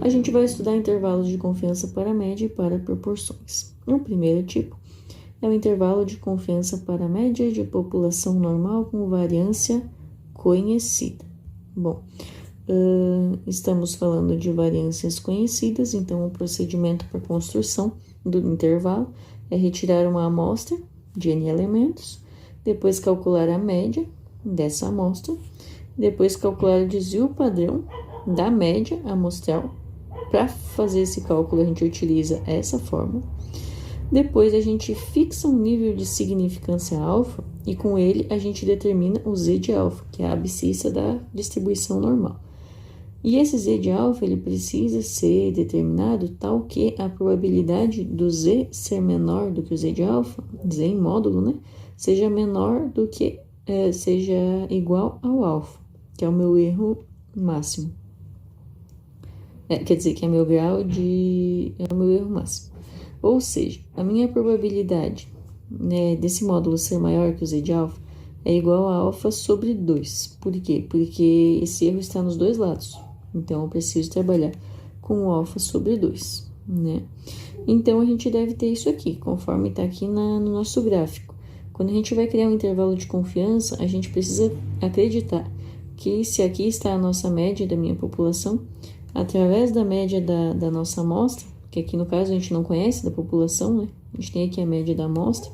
A gente vai estudar intervalos de confiança para média e para proporções. O primeiro tipo é o intervalo de confiança para média de população normal com variância conhecida. Bom, estamos falando de variâncias conhecidas, então o procedimento para construção do intervalo é retirar uma amostra de N elementos, depois calcular a média dessa amostra, depois calcular o desvio padrão da média amostral. Para fazer esse cálculo, a gente utiliza essa fórmula. Depois, a gente fixa um nível de significância alfa e com ele a gente determina o z de alfa, que é a abscissa da distribuição normal. E esse z de alfa ele precisa ser determinado tal que a probabilidade do z ser menor do que o z de alfa, z em módulo, né, seja menor do que, seja igual ao alfa, que é o meu erro máximo. Quer dizer, que é meu grau de... é o meu erro máximo. Ou seja, a minha probabilidade, né, desse módulo ser maior que o z de alfa é igual a alfa sobre 2. Por quê? Porque esse erro está nos dois lados. Então, eu preciso trabalhar com o alfa sobre 2, né? Então, a gente deve ter isso aqui, conforme está aqui no nosso gráfico. Quando a gente vai criar um intervalo de confiança, a gente precisa acreditar que se aqui está a nossa média da minha população, através da média da nossa amostra, que aqui no caso a gente não conhece da população, né? A gente tem aqui a média da amostra,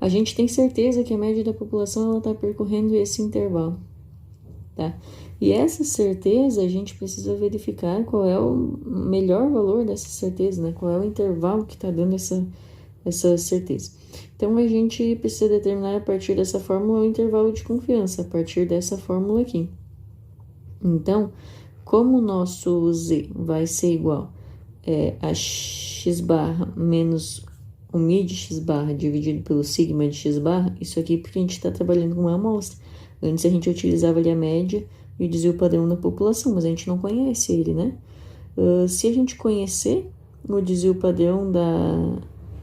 a gente tem certeza que a média da população ela está percorrendo esse intervalo, tá? E essa certeza a gente precisa verificar qual é o melhor valor dessa certeza, né? Qual é o intervalo que está dando essa certeza. Então, a gente precisa determinar a partir dessa fórmula o intervalo de confiança, a partir dessa fórmula aqui. Então, como o nosso z vai ser igual a x barra menos o mi de x barra dividido pelo sigma de x barra, isso aqui porque a gente está trabalhando com uma amostra. Antes a gente utilizava ali a média e o desvio padrão da população, mas a gente não conhece ele, né? Se a gente conhecer o desvio padrão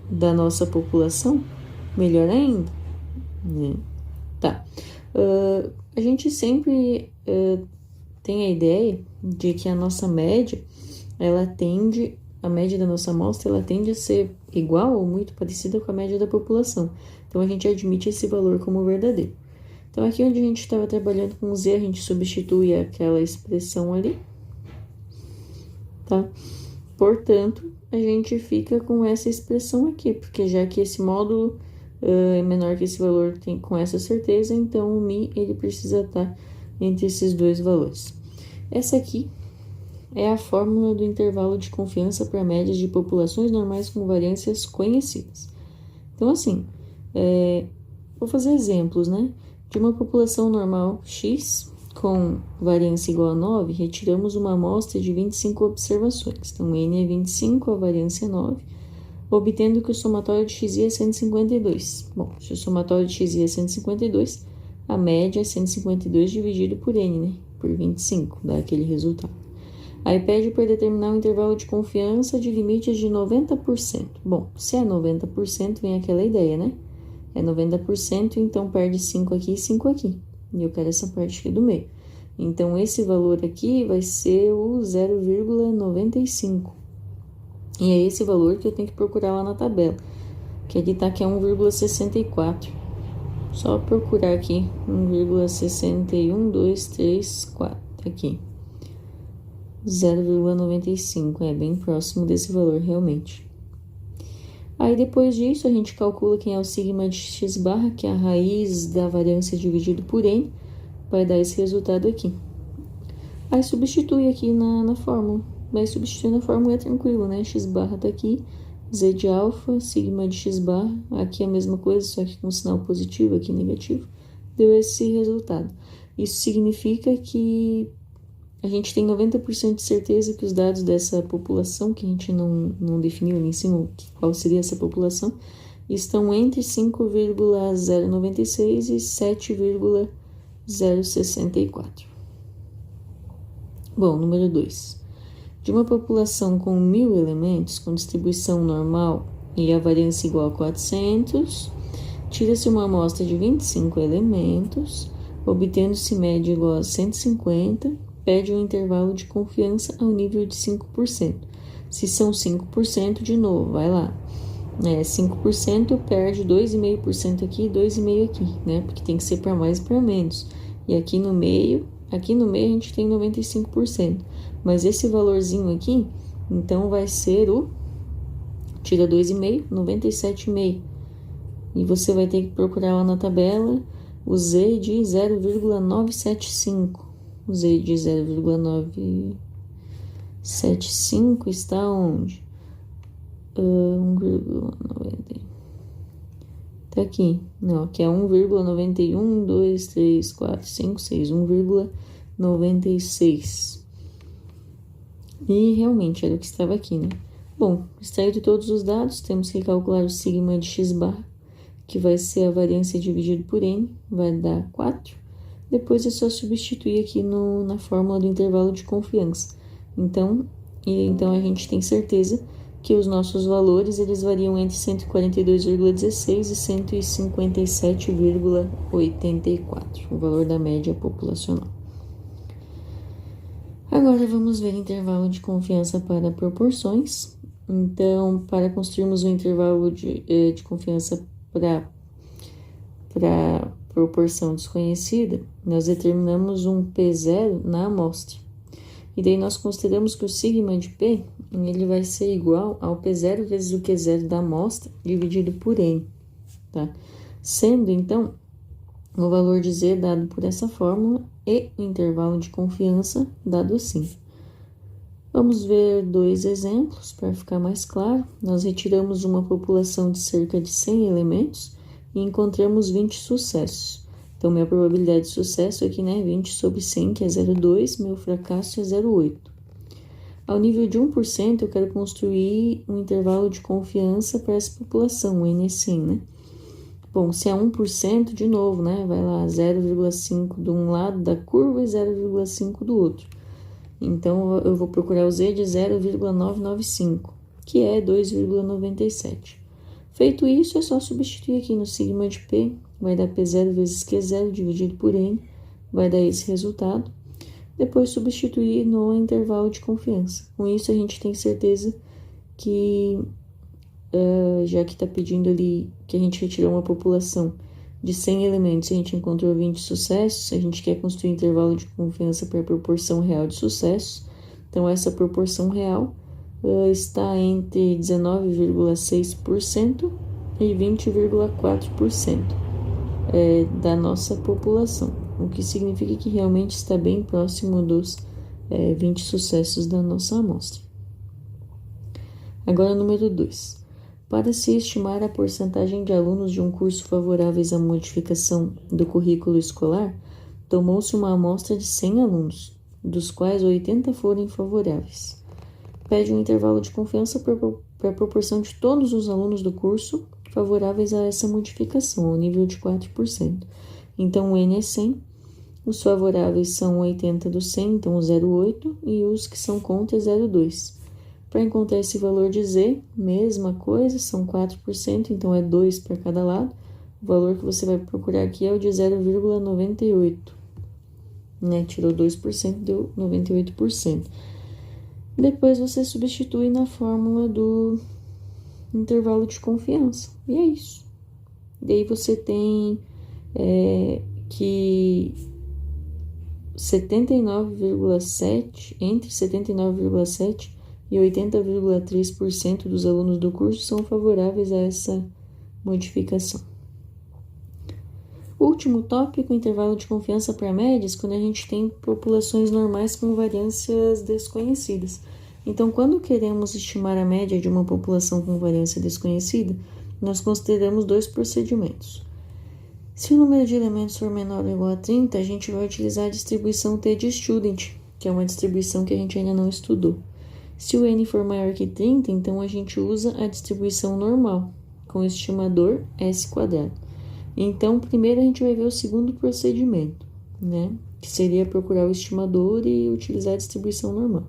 da nossa população, melhor ainda, né? Tá. A gente sempre tem a ideia de que a nossa média, a média da nossa amostra, ela tende a ser igual ou muito parecida com a média da população. Então, a gente admite esse valor como verdadeiro. Então, aqui onde a gente estava trabalhando com z, a gente substitui aquela expressão ali, tá? Portanto, a gente fica com essa expressão aqui, porque já que esse módulo é menor que esse valor com essa certeza, então o mi ele precisa estar entre esses dois valores. Essa aqui é a fórmula do intervalo de confiança para médias de populações normais com variâncias conhecidas. Então, assim, vou fazer exemplos, né? De uma população normal X com variância igual a 9, retiramos uma amostra de 25 observações. Então, N é 25, a variância é 9, obtendo que o somatório de xi é 152. Bom, se o somatório de xi é 152, a média é 152 dividido por N, né? Por 25, dá aquele resultado. Aí pede para determinar um intervalo de confiança de limites de 90%. Bom, se é 90%, vem aquela ideia, né? É 90%, então perde 5 aqui e 5 aqui. E eu quero essa parte aqui do meio. Então, esse valor aqui vai ser o 0,95. E é esse valor que eu tenho que procurar lá na tabela. Que aqui tá que é 1,64. Só procurar aqui 1,61234 aqui. 0,95, é bem próximo desse valor realmente. Aí depois disso a gente calcula quem é o sigma de x barra, que é a raiz da variância dividido por n, vai dar esse resultado aqui. Aí substitui aqui na fórmula. Vai substituir na fórmula, é tranquilo, né? X barra tá aqui, z de alfa, sigma de x barra, aqui é a mesma coisa, só que com sinal positivo, aqui negativo, deu esse resultado. Isso significa que a gente tem 90% de certeza que os dados dessa população, que a gente não definiu ali em cima qual seria essa população, estão entre 5,096 e 7,064. Bom, número 2. De uma população com 1.000 elementos, com distribuição normal e a variância igual a 400, tira-se uma amostra de 25 elementos, obtendo-se média igual a 150, pede um intervalo de confiança ao nível de 5%. Se são 5%, de novo, vai lá. 5% perde 2,5% aqui e 2,5% aqui, né? Porque tem que ser para mais e para menos. E aqui no meio a gente tem 95%. Mas esse valorzinho aqui, então vai ser tira 2,5%, 97,5%. E você vai ter que procurar lá na tabela o Z de 0,975. O Z de 0,975 está onde? 1,90. Tá aqui. Não, aqui é 1,91, 2, 3, 4, 5, 6. 1,96. E realmente era o que estava aqui, né? Bom, extraído todos os dados, temos que calcular o sigma de x bar, que vai ser a variância dividido por n, vai dar 4. Depois é só substituir aqui na fórmula do intervalo de confiança. Então a gente tem certeza que os nossos valores eles variam entre 142,16 e 157,84, o valor da média populacional. Agora vamos ver intervalo de confiança para proporções. Então, para construirmos um intervalo de confiança para proporção desconhecida, nós determinamos um P0 na amostra. E daí nós consideramos que o sigma de P ele vai ser igual ao P0 vezes o Q0 da amostra dividido por N, tá? Sendo, então, o valor de Z dado por essa fórmula e o intervalo de confiança dado assim. Vamos ver dois exemplos para ficar mais claro. Nós retiramos uma população de cerca de 100 elementos e encontramos 20 sucessos. Então, minha probabilidade de sucesso aqui, né, 20 sobre 100, que é 0,2, meu fracasso é 0,8. Ao nível de 1%, eu quero construir um intervalo de confiança para essa população, o N100, né? Bom, se é 1%, de novo, né, vai lá 0,5 de um lado da curva e 0,5 do outro. Então, eu vou procurar o Z de 0,995, que é 2,97. Feito isso, é só substituir aqui no sigma de P, vai dar P0 vezes Q0 dividido por N, vai dar esse resultado. Depois substituir no intervalo de confiança. Com isso, a gente tem certeza que, já que está pedindo ali que a gente retirou uma população de 100 elementos, a gente encontrou 20 sucessos, a gente quer construir intervalo de confiança para a proporção real de sucessos. Então, essa proporção real está entre 19,6% e 20,4% da nossa população, o que significa que realmente está bem próximo dos 20 sucessos da nossa amostra. Agora, número 2. Para se estimar a porcentagem de alunos de um curso favoráveis à modificação do currículo escolar, tomou-se uma amostra de 100 alunos, dos quais 80 foram favoráveis. Pede um intervalo de confiança para a proporção de todos os alunos do curso favoráveis a essa modificação, ao nível de 4%. Então, o N é 100, os favoráveis são 80 do 100, então 0,8, e os que são contra 0,2. Para encontrar esse valor de Z, mesma coisa, são 4%, então é 2 para cada lado. O valor que você vai procurar aqui é o de 0,98. Né? Tirou 2%, deu 98%. Depois você substitui na fórmula do intervalo de confiança. E é isso. Daí você tem que 79,7%, entre 79,7% e 80,3% dos alunos do curso são favoráveis a essa modificação. Último tópico, intervalo de confiança para médias, quando a gente tem populações normais com variâncias desconhecidas. Então, quando queremos estimar a média de uma população com variância desconhecida, nós consideramos dois procedimentos. Se o número de elementos for menor ou igual a 30, a gente vai utilizar a distribuição T de Student, que é uma distribuição que a gente ainda não estudou. Se o N for maior que 30, então a gente usa a distribuição normal, com o estimador S². Então, primeiro a gente vai ver o segundo procedimento, né? Que seria procurar o estimador e utilizar a distribuição normal.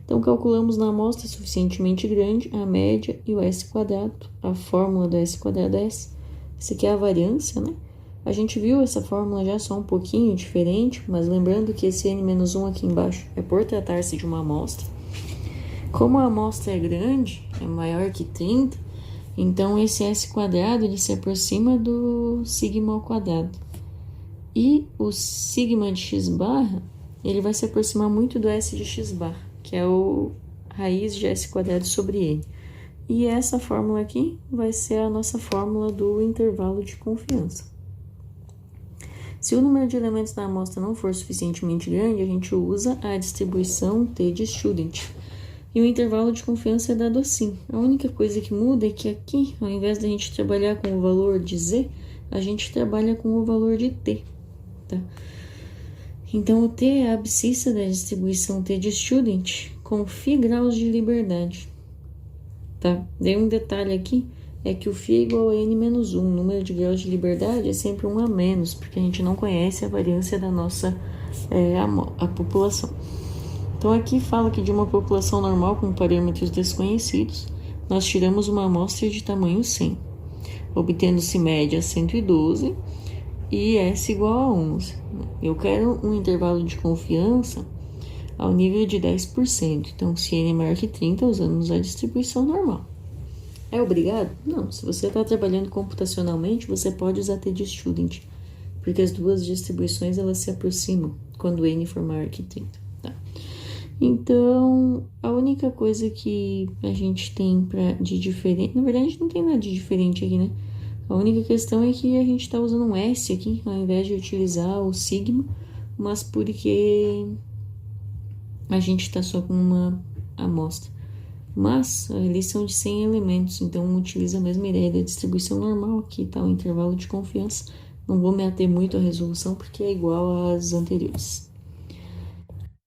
Então, calculamos na amostra suficientemente grande a média e o S², a fórmula do S², essa aqui é a variância, né? A gente viu essa fórmula já só um pouquinho diferente, mas lembrando que esse n-1 aqui embaixo é por tratar-se de uma amostra. Como a amostra é grande, é maior que 30, então esse s quadrado ele se aproxima do sigma ao quadrado. E o sigma de x barra, ele vai se aproximar muito do s de x barra, que é o raiz de s quadrado sobre n. E essa fórmula aqui vai ser a nossa fórmula do intervalo de confiança. Se o número de elementos da amostra não for suficientemente grande, a gente usa a distribuição T de Student. E o intervalo de confiança é dado assim. A única coisa que muda é que aqui, ao invés da gente trabalhar com o valor de Z, a gente trabalha com o valor de T. Tá? Então, o T é a abscissa da distribuição T de Student com φ graus de liberdade. Tá? Daí um detalhe aqui é que o φ é igual a n-1. O número de graus de liberdade é sempre 1 a menos, porque a gente não conhece a variância da nossa a população. Então, aqui fala que de uma população normal com parâmetros desconhecidos, nós tiramos uma amostra de tamanho 100, obtendo-se média 112 e S igual a 11. Eu quero um intervalo de confiança ao nível de 10%. Então, se n é maior que 30, usamos a distribuição normal. É obrigado? Não. Se você está trabalhando computacionalmente, você pode usar T de Student, porque as duas distribuições elas se aproximam quando n for maior que 30. Tá? Então, a única coisa que a gente tem de diferente... Na verdade, não tem nada de diferente aqui, né? A única questão é que a gente está usando um S aqui, ao invés de utilizar o sigma, mas porque a gente está só com uma amostra. Mas eles são de 100 elementos, então utiliza a mesma ideia da distribuição normal aqui, tá? O intervalo de confiança. Não vou me ater muito à resolução, porque é igual às anteriores.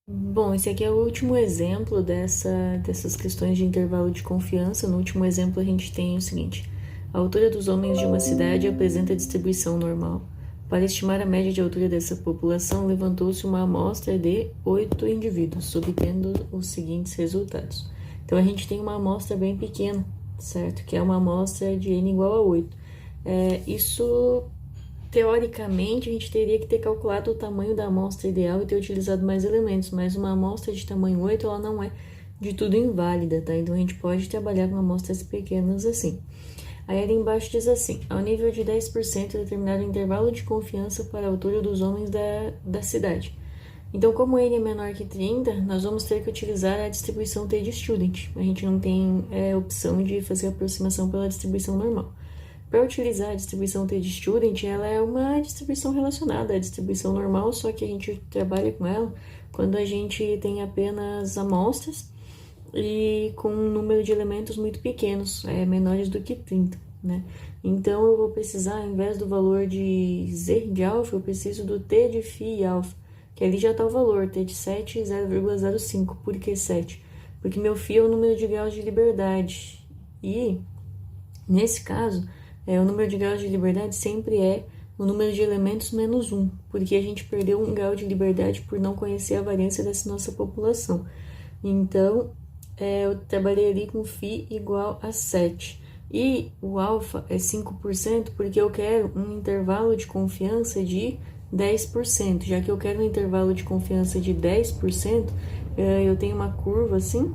Bom, esse aqui é o último exemplo dessas questões de intervalo de confiança. No último exemplo, a gente tem o seguinte: a altura dos homens de uma cidade apresenta distribuição normal. Para estimar a média de altura dessa população, levantou-se uma amostra de 8 indivíduos, obtendo os seguintes resultados. Então, a gente tem uma amostra bem pequena, certo? Que é uma amostra de n igual a 8. Isso... Teoricamente, a gente teria que ter calculado o tamanho da amostra ideal e ter utilizado mais elementos, mas uma amostra de tamanho 8, ela não é de tudo inválida, tá? Então, a gente pode trabalhar com amostras pequenas assim. Aí, ali embaixo diz assim: ao nível de 10%, determinar o intervalo de confiança para a altura dos homens da cidade. Então, como n é menor que 30, nós vamos ter que utilizar a distribuição T de Student. A gente não tem opção de fazer aproximação pela distribuição normal. Para utilizar a distribuição T de Student, ela é uma distribuição relacionada à distribuição normal, só que a gente trabalha com ela quando a gente tem apenas amostras e com um número de elementos muito pequenos, menores do que 30, né? Então, eu vou precisar, ao invés do valor de Z de alfa, eu preciso do T de φ alfa, que ali já está o valor, T de 7 e 0,05. Por que 7? Porque meu φ é o número de graus de liberdade. E, nesse caso, o número de graus de liberdade sempre é o número de elementos menos 1, porque a gente perdeu um grau de liberdade por não conhecer a variância dessa nossa população. Então, eu trabalhei ali com φ igual a 7. E o alfa é 5%, porque eu quero um intervalo de confiança de 10%. Já que eu quero um intervalo de confiança de 10%, eu tenho uma curva assim,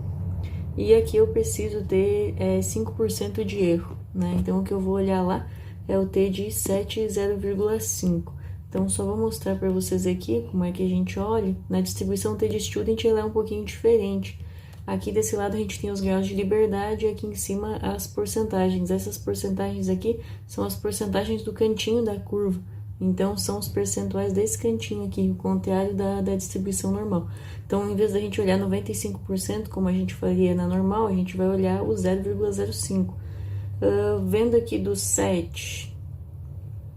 e aqui eu preciso ter 5% de erro, né? Então, o que eu vou olhar lá é o T de 7 e 0,5. Então, só vou mostrar para vocês aqui como é que a gente olha. Na distribuição T de Student, ela é um pouquinho diferente. Aqui desse lado a gente tem os graus de liberdade e aqui em cima as porcentagens. Essas porcentagens aqui são as porcentagens do cantinho da curva. Então, são os percentuais desse cantinho aqui, o contrário da distribuição normal. Então, em vez da gente olhar 95%, como a gente faria na normal, a gente vai olhar o 0,05. Vendo aqui do 7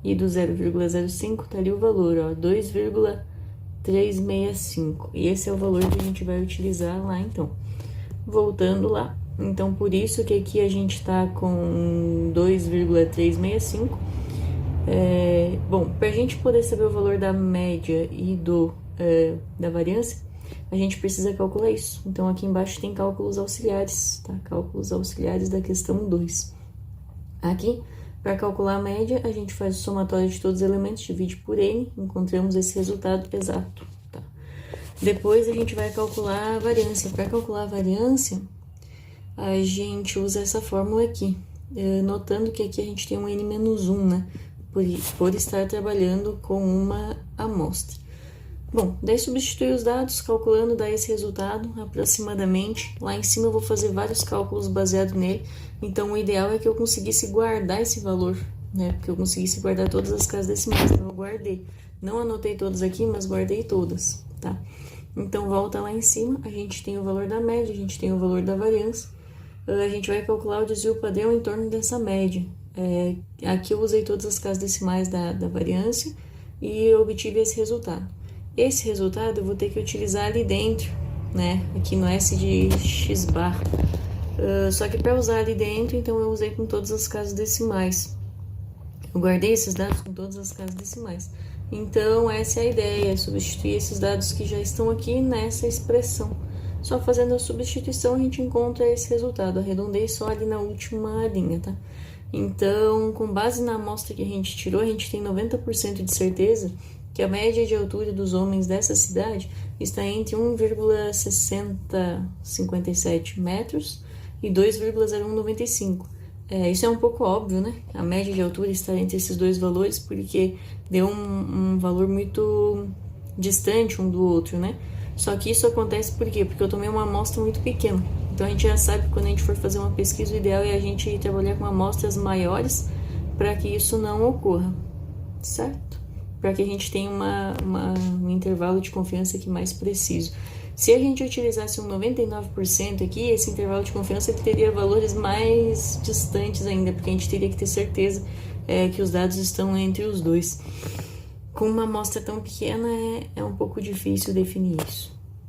e do 0,05, tá ali o valor, ó, 2,365. E esse é o valor que a gente vai utilizar lá, então. Voltando lá. Então, por isso que aqui a gente tá com 2,365. Bom, para a gente poder saber o valor da média e da variância, a gente precisa calcular isso. Então, aqui embaixo tem cálculos auxiliares, tá? Cálculos auxiliares da questão 2. Aqui, Para calcular a média, a gente faz o somatório de todos os elementos, divide por n, encontramos esse resultado exato. Tá? Depois a gente vai calcular a variância. Para calcular a variância, a gente usa essa fórmula aqui, notando que aqui a gente tem um n-1, né? Por estar trabalhando com uma amostra. Bom, daí substituir os dados, calculando, dá esse resultado aproximadamente. Lá em cima eu vou fazer vários cálculos baseados nele, então o ideal é que eu conseguisse guardar esse valor, né? Porque eu conseguisse guardar todas as casas decimais, então eu guardei. Não anotei todas aqui, mas guardei todas, tá? Então volta lá em cima, a gente tem o valor da média, a gente tem o valor da variância. A gente vai calcular o desvio padrão em torno dessa média. Aqui eu usei todas as casas decimais da variância e eu obtive esse resultado. Esse resultado eu vou ter que utilizar ali dentro, né? Aqui no S de x bar. Só que para usar ali dentro, então eu usei com todas as casas decimais. Eu guardei esses dados com todas as casas decimais. Então essa é a ideia, substituir esses dados que já estão aqui nessa expressão. Só fazendo a substituição a gente encontra esse resultado. Arredondei só ali na última linha, tá? Então, com base na amostra que a gente tirou, a gente tem 90% de certeza que a média de altura dos homens dessa cidade está entre 1,6057 metros e 2,0195. Isso é um pouco óbvio, né? A média de altura está entre esses dois valores porque deu um valor muito distante um do outro, né? Só que isso acontece por quê? Porque eu tomei uma amostra muito pequena. Então a gente já sabe que quando a gente for fazer uma pesquisa, o ideal é a gente trabalhar com amostras maiores para que isso não ocorra, certo? Para que a gente tenha um intervalo de confiança aqui mais preciso. Se a gente utilizasse um 99% aqui, esse intervalo de confiança teria valores mais distantes ainda, porque a gente teria que ter certeza que os dados estão entre os dois. Com uma amostra tão pequena, é um pouco difícil definir isso.